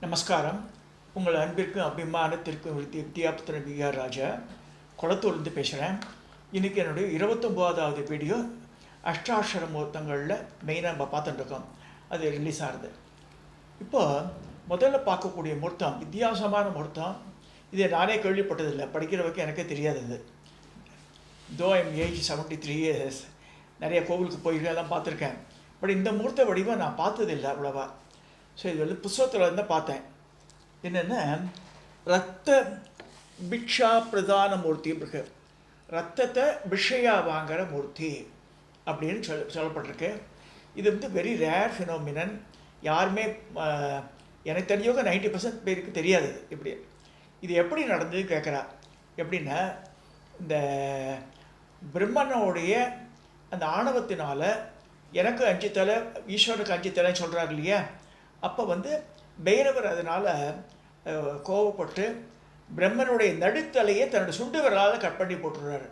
நமஸ்காரம். உங்கள் அன்பிற்கும் அபிமானத்திற்கும் வித்யாபுத்திரன் வி.ஆர். ராஜா குளத்தூர்லேருந்து பேசுகிறேன். இன்றைக்கி என்னுடைய 29வது வீடியோ அஷ்டாட்சர முகூர்த்தங்களில் மெயினாக நம்ம பார்த்துட்டுருக்கோம். அது ரிலீஸ் ஆகுது. இப்போ முதல்ல பார்க்கக்கூடிய முகூர்த்தம் வித்தியாசமான முகூர்த்தம். இதை நானே கேள்விப்பட்டதில்லை, படிக்கிற வரைக்கும் எனக்கே தெரியாது. இது தோ எம் ஏஜ் 73 இயர்ஸ், நிறைய கோவிலுக்கு போய்லாம் பார்த்துருக்கேன். பட் இந்த முகூர்த்த வடிவம் நான் பார்த்ததில்லை அவ்வளோவா. ஸோ இது வந்து புஸ்தகத்தில் இருந்தால் பார்த்தேன். என்னென்னா ரத்த பிக்ஷா பிரதான மூர்த்தி இருக்கு. ரத்தத்தை பிக்ஷையாக வாங்குகிற மூர்த்தி அப்படின்னு சொல்லப்பட்டிருக்கு. இது வந்து வெரி ரேர் ஃபினோமினன். யாருமே எனக்கு தெரிஞ்சவங்க 90% பேருக்கு தெரியாது. இப்படி இது எப்படி நடந்தது கேட்குறா. எப்படின்னா இந்த பிரம்மனுடைய அந்த ஆணவத்தினால எனக்கு 5 தலை, ஈஸ்வரனுக்கு 5 தலைன்னு சொல்கிறாரு இல்லையா. அப்போ வந்து பைரவர் அதனால் கோவப்பட்டு பிரம்மனுடைய நடுத்தலையை தன்னோட சுண்டு விரலால் கட் பண்ணி போட்டுடுறாரு.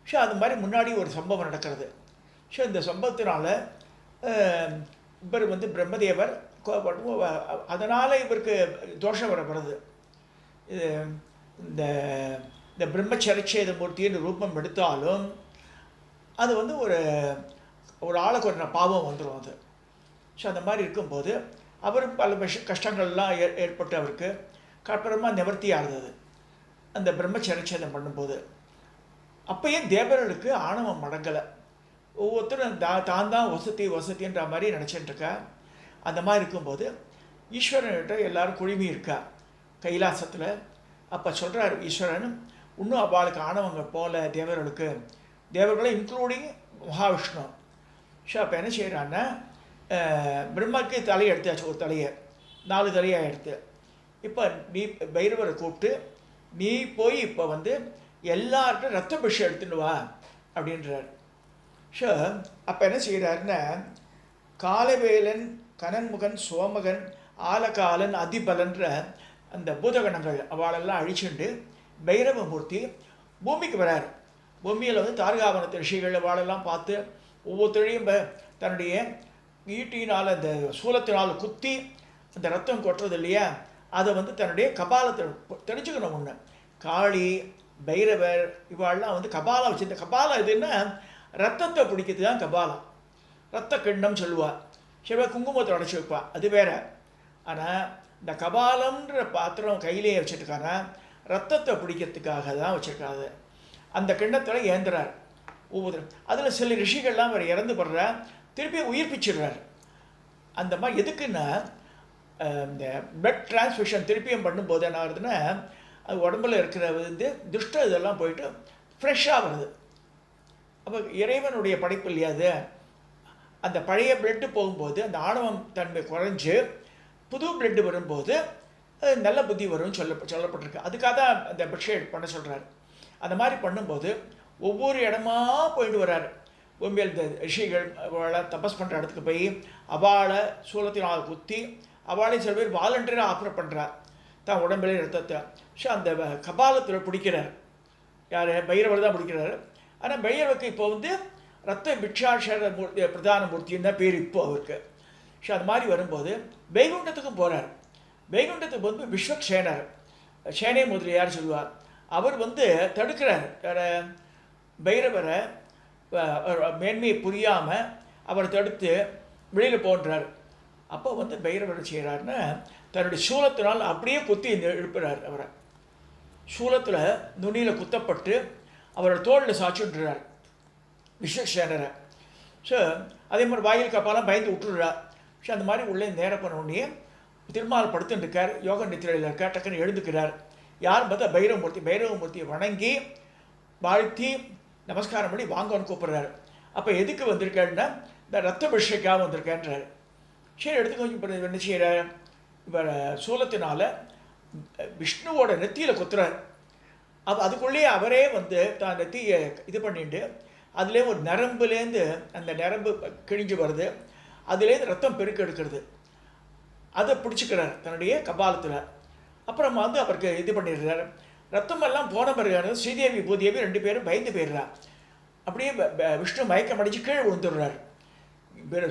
ஸோ அது மாதிரி முன்னாடி ஒரு சம்பவம் நடக்கிறது. ஸோ இந்த சம்பவத்தினால இவர் வந்து பிரம்மதேவர் கோவப்பட்டு, அதனால் இவருக்கு தோஷம் வரப்படுது. இது இந்த இந்த பிரம்மச்சரிச்சேத மூர்த்தின்னு ரூபம் எடுத்தாலும் அது வந்து ஒரு ஆளுக்கு ஒரு பாவம் வந்துடும் அது. ஸோ அந்த மாதிரி இருக்கும்போது அவரும் பல கஷ்டங்கள்லாம் ஏற்பட்டு அவருக்கு அப்புறமா நிவர்த்தி ஆகுது அந்த பிரம்மச்சரிச்சேதம் பண்ணும்போது. அப்போயே தேவர்களுக்கு ஆணவம் மடங்கலை. ஒவ்வொருத்தரும் தான் வசதின்ற மாதிரி நினச்சிட்டுருக்கா. அந்த மாதிரி இருக்கும்போது ஈஸ்வரன்கிட்ட எல்லோரும் குழுமி இருக்கா கைலாசத்தில். அப்போ சொல்கிறார் ஈஸ்வரன், இன்னும் அவளுக்கு ஆணவங்க போல தேவர்களை இன்க்ளூடிங் மகாவிஷ்ணு. ஸோ அப்போ என்ன செய்கிறான்னா, பிரம்மாவுக்கு தலையை எடுத்தாச்சு, ஒரு தலையை 4 தலையாக எடுத்து. இப்போ நீ பைரவரை கூப்பிட்டு நீ போய் இப்போ வந்து எல்லார்ட்டும் ரத்த பிஷம் எடுத்துன்னு வா அப்படின்றார். ஸோ அப்போ என்ன செய்கிறாருன்னா, காலவேலன், கனன்முகன், சோமகன், ஆலகாலன், அதிபலன்ற அந்த பூதகணங்கள் அவளெல்லாம் அழிச்சுண்டு பைரவமூர்த்தி பூமிக்கு வரார். பூமியில் வந்து தாரகாவனத்து ரிஷிகள் அவளெல்லாம் பார்த்து ஒவ்வொருத்தரையும் தன்னுடைய ஈட்டினால் அந்த சூலத்தினால் குத்தி அந்த ரத்தம் கொட்டுறது இல்லையா, அதை வந்து தன்னுடைய கபாலத்தை தெரிஞ்சுக்கணும். ஒன்று காளி, பைரவர் இவாள்லாம் வந்து கபாலம் வச்சுருந்த கபாலம் எதுன்னா ரத்தத்தை பிடிக்கிறது தான் கபாலம். ரத்த கிண்ணம் சொல்லுவாள். சிவ குங்குமத்தை உடச்சி வைப்பாள், அது வேற. ஆனால் இந்த கபாலம்ன்ற பாத்திரம் கையிலேயே வச்சுருக்காங்கன்னா ரத்தத்தை பிடிக்கிறதுக்காக தான் வச்சுருக்காது. அந்த கிண்ணத்தில் ஏந்துறார் ஒவ்வொரு. அதில் சில ரிஷிகள்லாம் அவர் இறந்து படுறா, திருப்பி உயிர்ப்பிச்சிடுறார். அந்த மாதிரி எதுக்குன்னா இந்த பிளட் டிரான்ஸ்ஃபியூஷன் திருப்பியும் பண்ணும்போது என்ன ஆகுதுன்னா, அது உடம்புல இருக்கிற வந்து துஷ்ட இதெல்லாம் போயிட்டு ஃப்ரெஷ்ஷாக வருது. அப்போ இறைவனுடைய படைப்பு இல்லையா அது. அந்த பழைய பிளட்டு போகும்போது அந்த ஆணவம் தன்மை குறைஞ்சு புது பிளட்டு வரும்போது நல்ல புத்தி வரும்னு சொல்லப்பட்டிருக்கு. அதுக்காக தான் அந்த பிக்ஷை பண்ண சொல்கிறார். அந்த மாதிரி பண்ணும்போது ஒவ்வொரு இடமா போயிட்டு வர்றாரு. பூமியில் இந்த ரிஷிகள் அவளை தபஸ் பண்ணுற இடத்துக்கு போய் அவளை சூலத்தினால் குத்தி அவளையும் சில பேர் வாலண்டியராக ஆஃபர் பண்ணுறார் தான் உடம்பிலே ரத்தத்தை. ஸோ அந்த கபாலத்தில் பிடிக்கிறார். யார்? பைரவர் தான் பிடிக்கிறார். ஆனால் பைரவருக்கு இப்போ வந்து ரத்த பிக்ஷாட்சர மூர்த்தி பிரதான மூர்த்தின்னு தான் பேர் இப்போ அவருக்கு. ஸோ அது மாதிரி வரும்போது வைகுண்டத்துக்கும் போகிறார். வைகுண்டத்துக்கு வந்து விஸ்வக்சேனர், சேனை முதலியார் சொல்லுவார். அவர் வந்து தடுக்கிறார் பைரவரை, மேன்மையை புரியாமல் அவரை தடுத்து வெளியில் போன்றார். அப்போ வந்து பைரவர் செய்கிறாருன்னா தன்னுடைய சூலத்தினால் அப்படியே குத்தி எழுப்புறார். அவரை சூலத்தில் நுனியில் குத்தப்பட்டு அவரோட தோளில் சாச்சுன்றார் விஸ்வக்சேனரை. ஸோ அதே மாதிரி வாயில் கப்பாலாம் பயந்து விட்டுடுறார். ஸோ அந்த மாதிரி உள்ளே நேரம் பண்ண உடனே திருமால் படுத்துட்டு இருக்கார், யோக நித்திரையில் இருக்கார். டக்குன்னு எழுந்துக்கிறார். யாரும் பார்த்தா பைரவமூர்த்தியை வணங்கி வாழ்த்தி நமஸ்காரம் பண்ணி வாங்கன்னு கூப்பிட்றாரு. அப்போ எதுக்கு வந்திருக்கேன்னா இந்த ரத்த பிஷைக்காக வந்திருக்கேன்றார். சரி எடுத்து கொஞ்சம் என்ன செய்கிறார், இவர் சூலத்தினால் விஷ்ணுவோட நெத்தியில் குத்துறார். அப்போ அதுக்குள்ளேயே அவரே வந்து தான் நெத்தியை இது பண்ணிட்டு அதுலேயே ஒரு நரம்புலேருந்து அந்த நரம்பு கிழிஞ்சு வருது, அதுலேருந்து ரத்தம் பெருக்க எடுக்கிறது. அதை பிடிச்சிக்கிறார் தன்னுடைய கபாலத்தில். அப்புறமா வந்து அவருக்கு இது பண்ணிடுறார். ரத்தமெல்லாம் போன பிறகு ஸ்ரீதேவி பூதேவி 2 பேரும் பயந்து போயிடுறா. அப்படியே விஷ்ணு மயக்கம் அடித்து கீழே விழுந்துடுறார்.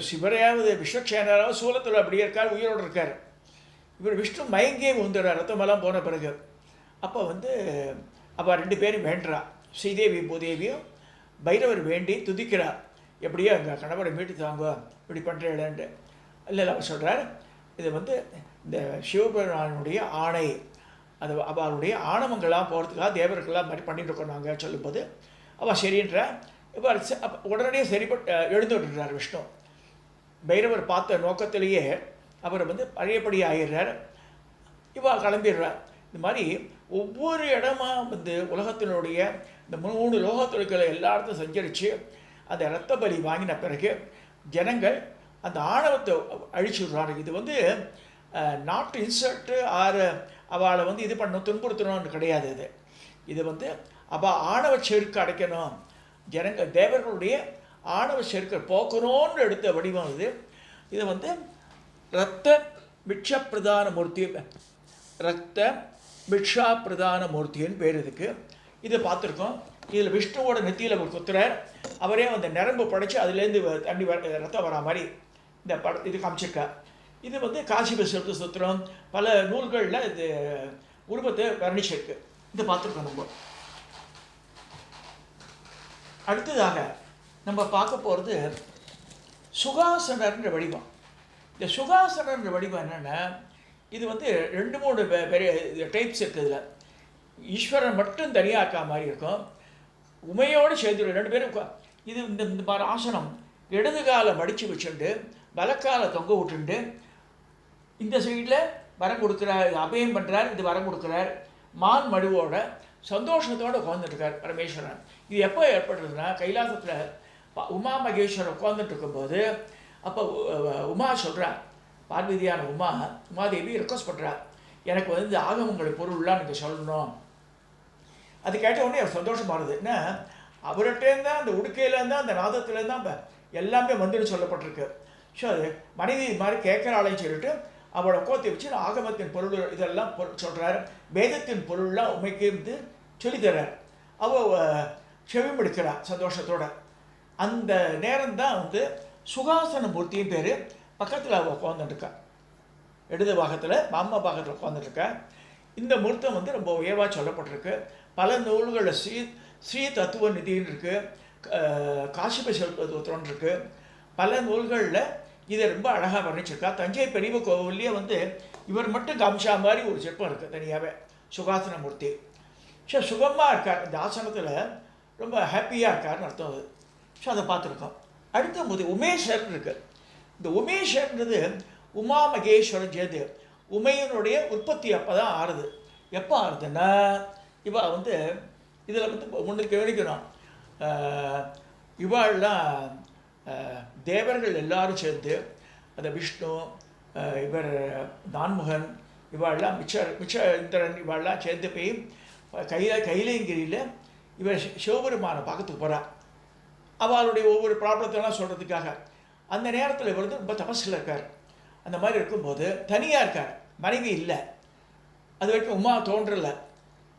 சிவரையாவது விஸ்வக்சேனராவது சூலத்தில் அப்படியே இருக்கார், உயிரோடு இருக்கார். இவர் விஷ்ணு மயங்கியே வந்துடுறார் ரத்தமெல்லாம் போன பிறகு. அப்போ வந்து அவள் 2 பேரும் வேண்டுறா. ஸ்ரீதேவி பூதேவியும் பைரவர் வேண்டி துதிக்கிறார். எப்படியோ எங்கள் கணவரை மீட்டு தாங்க இப்படி பண்ணுறேன்ட்டு. இல்லை அவர் சொல்கிறார், இது வந்து இந்த சிவபெருமானுடைய ஆணை, அது அவளுடைய ஆணவங்கள்லாம் போகிறதுக்காக தேவர்கள்லாம் மாதிரி பண்ணிட்டு இருக்கோம் நாங்கள் சொல்லும்போது அவள் சரின்ற. இப்போ உடனடியே சரிப்பட்டு எழுந்து விட்டுறார் விஷ்ணு. பைரவர் பார்த்த நோக்கத்திலேயே அவர் வந்து பழையபடி ஆயிடுறார். இவள் கிளம்பிடுறார். இந்த மாதிரி ஒவ்வொரு இடமா வந்து உலகத்தினுடைய இந்த 3 லோகத்துக்களை எல்லா இடத்தையும் சஞ்சரித்து அந்த இரத்த பலி வாங்கின பிறகு ஜனங்கள் அந்த ஆணவத்தை அழிச்சுடுறாங்க. இது வந்து நாட் இன்சல்ட்டு ஆறு அவளை வந்து இது பண்ணணும் துன்புறுத்தணும்னு கிடையாது. இது வந்து அவள் ஆணவ செருக்கு அடைக்கணும், ஜனங்கள் தேவர்களுடைய ஆணவ செருக்கை போக்கணும்னு எடுத்த வடிவம் இது. இது வந்து ரத்த பிக்ஷா பிரதான மூர்த்தி, ரத்த பிக்ஷா பிரதான மூர்த்தின்னு பேர் இதுக்கு. இதை பார்த்துருக்கோம். இதில் விஷ்ணுவோட நெத்தியில் ஒரு குத்துறார். அவரே அந்த நரம்பு படைச்சு அதுலேருந்து தண்ணி ரத்தம் வரா மாதிரி இந்த இது காமிச்சிருக்கா. இது வந்து காசிப சுத்திரம் பல நூல்களில் இது உருவத்தை வர்ணிச்சிருக்கு. இதை பார்த்துருக்கோம். நம்ம அடுத்ததாக நம்ம பார்க்க போகிறது சுகாசனர்ன்ற வடிவம். இந்த சுகாசனர்ன்ற வடிவம் என்னென்னா, இது வந்து 2-3 பெரிய டைப்ஸ் இருக்குது. இதில் ஈஸ்வரன் மட்டும் தனியாக இருக்கா மாதிரி இருக்கும், உமையோடு சேர்ந்து 2 பேரும். இது இந்த மாதிரி ஆசனம் இடது காலை மடித்து வச்சுட்டு வலக்காலை தொங்க விட்டுண்டு இந்த சைடில் வரம் கொடுக்குறார், அபயம் பண்ணுறார், இது வரம் கொடுக்குறார். மான் மடுவோட சந்தோஷத்தோடு உட்காந்துட்டுருக்கார் பரமேஸ்வரன். இது எப்போ ஏற்படுறதுன்னா, கைலாசத்தில் உமா மகேஸ்வரன் உட்காந்துட்டு இருக்கும்போது அப்போ உமா சொல்கிறார், பார்வதியான உமாதேவி ரெக்வஸ்ட் பண்ணுறார், எனக்கு வந்து இந்த ஆகமங்களை பொருள்லாம் நீங்கள் சொல்லணும். அது கேட்ட உடனே அவர் சந்தோஷமானது. என்ன, அவர்கிட்டேருந்தான் அந்த உடுக்கையிலேருந்தான் அந்த நாதத்துலேருந்தான் எல்லாமே வந்துன்னு சொல்லப்பட்டிருக்கு. ஸோ அது மனைவி இது மாதிரி கேட்குறாளையும் சொல்லிட்டு அவளை கோத்தி வச்சு ஆகமத்தின் பொருள் இதெல்லாம் சொல்கிறார். வேதத்தின் பொருள்லாம் உமைக்கு வந்து சொல்லித்தரார். அவள் செவிமெடுக்கிறாள் சந்தோஷத்தோடு. அந்த நேரம்தான் வந்து சுகாசன மூர்த்தியும் பேர். பக்கத்தில் அவள் உட்காந்துட்டுருக்கா, இடது பாகத்தில் பாம்மா பாகத்தில் உட்காந்துட்டுருக்கா. இந்த மூர்த்தம் வந்து ரொம்ப உயர்வாக சொல்லப்பட்டிருக்கு. பல நூல்களில் ஸ்ரீ தத்துவ நிதின்னு இருக்குது, காசிப தத்துவத்திரன் இருக்குது. பல நூல்களில் இதை ரொம்ப அழகாக வர்ணிச்சிருக்கா. தஞ்சை பெரிய கோவில்லையே வந்து இவர் மட்டும் காமிச்சா மாதிரி ஒரு சிற்பம் இருக்குது தனியாகவே, சுகாசன மூர்த்தி. ஸோ சுகமாக இருக்கார், இந்த ஆசனத்தில் ரொம்ப ஹாப்பியாக இருக்கார்னு அர்த்தம் அது. ஸோ அதை பார்த்துருக்கோம். அடுத்த போது உமேஷர் இருக்குது. இந்த உமேஷர்ன்றது உமா மகேஸ்வரன் சேர்ந்து உமையனுடைய உற்பத்தி அப்போ தான் ஆறுது. எப்போ ஆறுதுன்னா, இவ வந்து இதில் வந்து முன்னுக்கு கவனிக்கணும், இவாள்லாம் தேவர்கள் எல்லாரும் சேர்ந்து அந்த விஷ்ணு, இவர் நான்முகன், இவாள்லாம் மிச்ச இந்திரன் இவாள்லாம் சேர்ந்து போய் கைலேங்கிரியில் இவர் சிவபெருமானை பார்க்கறதுக்கு போகிறார். அவளுடைய ஒவ்வொரு ப்ராப்ளத்தெல்லாம் சொல்கிறதுக்காக. அந்த நேரத்தில் இவர் வந்து ரொம்ப தபஸில் இருக்கார். அந்த மாதிரி இருக்கும்போது தனியாக இருக்கார், மனைவி இல்லை. அது வரைக்கும் உமா தோன்றலை.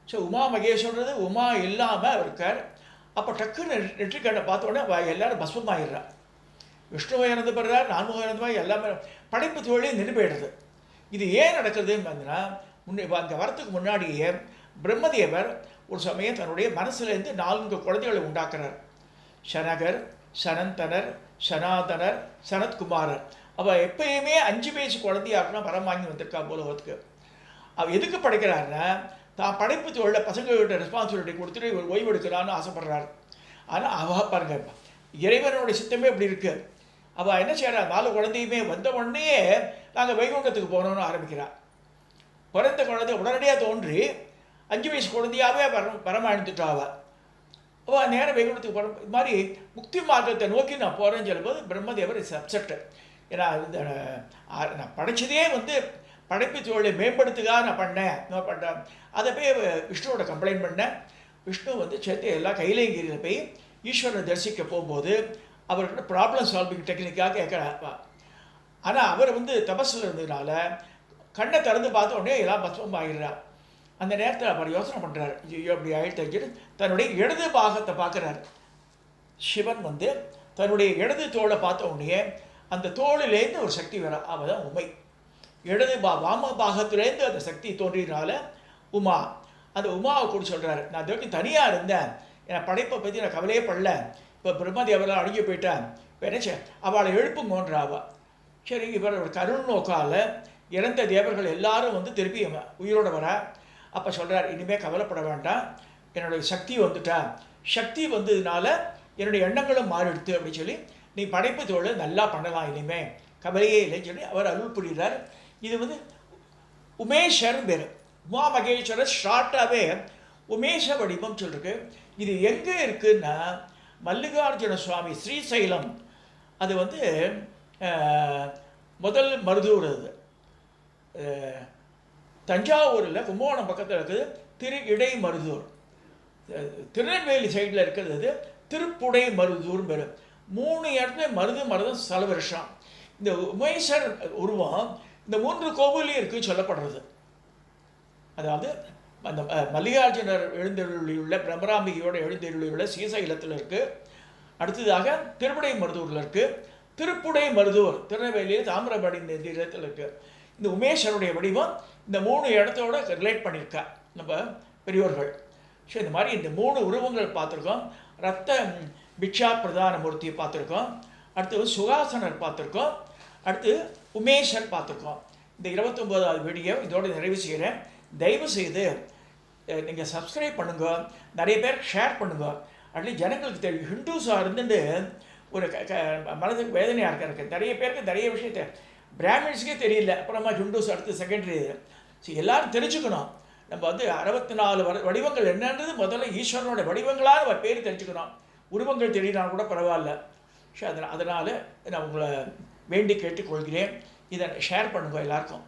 ஸோ உமா மகேஸ்வரது உமா இல்லாமல் இருக்கார். அப்போ டக்குன்னு நெற்றிக்கண்ணை பார்த்தோன்னே எல்லாரும் பஸ்மமாகிடுறார். விஷ்ணுவை இறந்து போடுறார், நான்முகம் இறந்து போய் எல்லாமே படைப்பு தொழிலே நின்று போயிடுறது. இது ஏன் நடக்குதுன்னு பார்த்தீங்கன்னா, அங்கே வரத்துக்கு முன்னாடியே பிரம்மதேவர் ஒரு சமயம் தன்னுடைய மனசுலேருந்து 4 குழந்தைகளை உண்டாக்குறார். சனகர், சனந்தனர், சனாதனர், சனத்குமாரர். அவள் எப்பயுமே 5 வயசு குழந்தையாக்குனா வரம் வாங்கி வந்திருக்கா போலவத்துக்கு. அவள் எதுக்கு படைக்கிறாருன்னா, தான் படைப்பு தொழிலில் பசங்கள்கிட்ட ரெஸ்பான்சிபிலிட்டி கொடுத்துட்டு இவர் ஓய்வு எடுக்கலான்னு ஆசைப்படுறாரு. ஆனால் அவள் பாருங்க, இறைவனுடைய சித்தமே இப்படி இருக்குது. அவள் என்ன செய்கிறா, 4 குழந்தையுமே வந்த உடனே நாங்கள் வைகுண்டத்துக்கு போகணுன்னு ஆரம்பிக்கிறாள். பிறந்த குழந்தை உடனடியாக தோன்றி 5 வயசு குழந்தையாகவே வரமாழ்ந்துட்டா. அவள் நேரம் வைகுண்டத்துக்கு போகிற இது மாதிரி முக்தி மார்க்கத்தை நோக்கி நான் போகிறேன்னு சொல்லும்போது பிரம்மதேவர் இஸ் அப்செட்டு. ஏன்னா இந்த நான் படைச்சதே வந்து படைப்பு தொழிலை மேம்படுத்துக்காக நான் பண்ணேன். அதை போய் விஷ்ணுவோட கம்ப்ளைண்ட் பண்ணேன். விஷ்ணு வந்து சேர்த்து எல்லாம் கைலேங்கிரியில் போய் ஈஸ்வரனை தரிசிக்க போகும்போது அவர்கிட்ட ப்ராப்ளம் சால்விங் டெக்னிக்காக கேட்குறாப்பா. ஆனால் அவர் வந்து தபஸில் இருந்ததுனால கண்ணை திறந்து பார்த்த உடனே எல்லாம் பஸ்மம் ஆகிடுறார். அந்த நேரத்தில் அவர் யோசனை பண்ணுறாரு, ஐயோ அப்படி ஆகிட்டு தன்னுடைய இடது பாகத்தை பார்க்குறாரு. சிவன் வந்து தன்னுடைய இடது தோளை பார்த்த உடனே அந்த தோளிலேருந்து ஒரு சக்தி வர, அவள் தான் உமை. இடது வாம பாகத்திலேருந்து அந்த சக்தி தோன்றினால உமா. அந்த உமாவை கூட சொல்கிறாரு, நான் இது வரைக்கும் தனியாக இருந்தேன், என் படைப்பை பற்றி நான் கவலையே படல, இப்போ பிரம்மதேவரெல்லாம் அழுகி போயிட்டேன், இப்போ என்ன அவளை எழுப்புங்கோன்றாவா. சரி, இவர் கருண் நோக்கால் இறந்த தேவர்கள் எல்லாரும் வந்து திருப்பி உயிரோடு வர. அப்போ சொல்கிறார், இனிமேல் கவலைப்பட வேண்டாம், என்னுடைய சக்தி வந்துட்டா, சக்தி வந்ததுனால என்னுடைய எண்ணங்களும் மாறிடுத்து அப்படின்னு சொல்லி நீ படைப்பு தொழில் நல்லா பண்ணலாம், இனிமேல் கவலையே இல்லைன்னு சொல்லி அவர் அருள் புரிகிறார். இது வந்து உமேஷர் பேர். உமா மகேஸ்வரர் ஷார்ட்டாகவே உமேஷ வடிவம் சொல்லிருக்கு. இது எங்கே இருக்குன்னா மல்லிகார்ஜுன சுவாமி ஸ்ரீசைலம், அது வந்து முதல் மருதூர், அது தஞ்சாவூரில் கும்பகோணம் பக்கத்தில் இருக்குது திரு இடை மருதூர். திருநெல்வேலி சைடில் இருக்கிறது திருப்புடை மருதூர் பேர். 3 இடத்துல மருதம் சில வருஷம். இந்த உமேஸ்வர் உருவம் இந்த 3 கோவிலையும் இருக்குது சொல்லப்படுறது. அதாவது அந்த மல்லிகார்ஜுனர் எழுந்தருளியுள்ள பிரம்மராம்பிகையோட எழுந்தருளியுள்ள ஸ்ரீசைலத்தில் இருக்குது. அடுத்ததாக திருப்புடை மருதூரில் இருக்குது. திருப்புடை மருதூர் திருநெல்வேலியில் தாமிரபரணி நதியில் இருக்குது. இந்த உமேஸ்வருடைய வடிவம் இந்த 3 இடத்தோட ரிலேட் பண்ணியிருக்கா நம்ம பெரியோர்கள். ஸோ இந்த மாதிரி இந்த 3 உருவங்கள் பார்த்துருக்கோம். ரத்த பிக்ஷா பிரதான மூர்த்தியை பார்த்துருக்கோம். அடுத்து சுகாசனர் பார்த்துருக்கோம். அடுத்து உமேஷர் பார்த்துருக்கோம். இந்த 29வது வீடியோ இதோடு நிறைவு செய்கிறேன். தயவு செய்து நீங்கள் சப்ஸ்கிரைப் பண்ணுங்க, நிறைய பேர் ஷேர் பண்ணுங்க. அட்லீஸ்ட் ஜனங்களுக்கு தெரியும். ஹிந்துஸாக இருந்துட்டு ஒரு மனதுக்கு வேதனையாக இருக்கிறது. நிறைய பேருக்கு நிறைய விஷயத்தை பிராமின்ஸுக்கே தெரியல, அப்புறமா ஹிந்துஸ் அடுத்து செகண்டரி. ஸோ எல்லோரும் தெரிஞ்சுக்கணும். நம்ம வந்து 64 வடிவங்கள் என்னன்றது முதல்ல ஈஸ்வரனோட வடிவங்களாக நம்ம பேர் தெரிஞ்சுக்கணும். உருவங்கள் தெரியலாம் கூட பரவாயில்ல. ஸோ அதனால் நான் உங்களை வேண்டி கேட்டுக்கொள்கிறேன். இதை ஷேர் பண்ணுங்க எல்லாருக்கும்.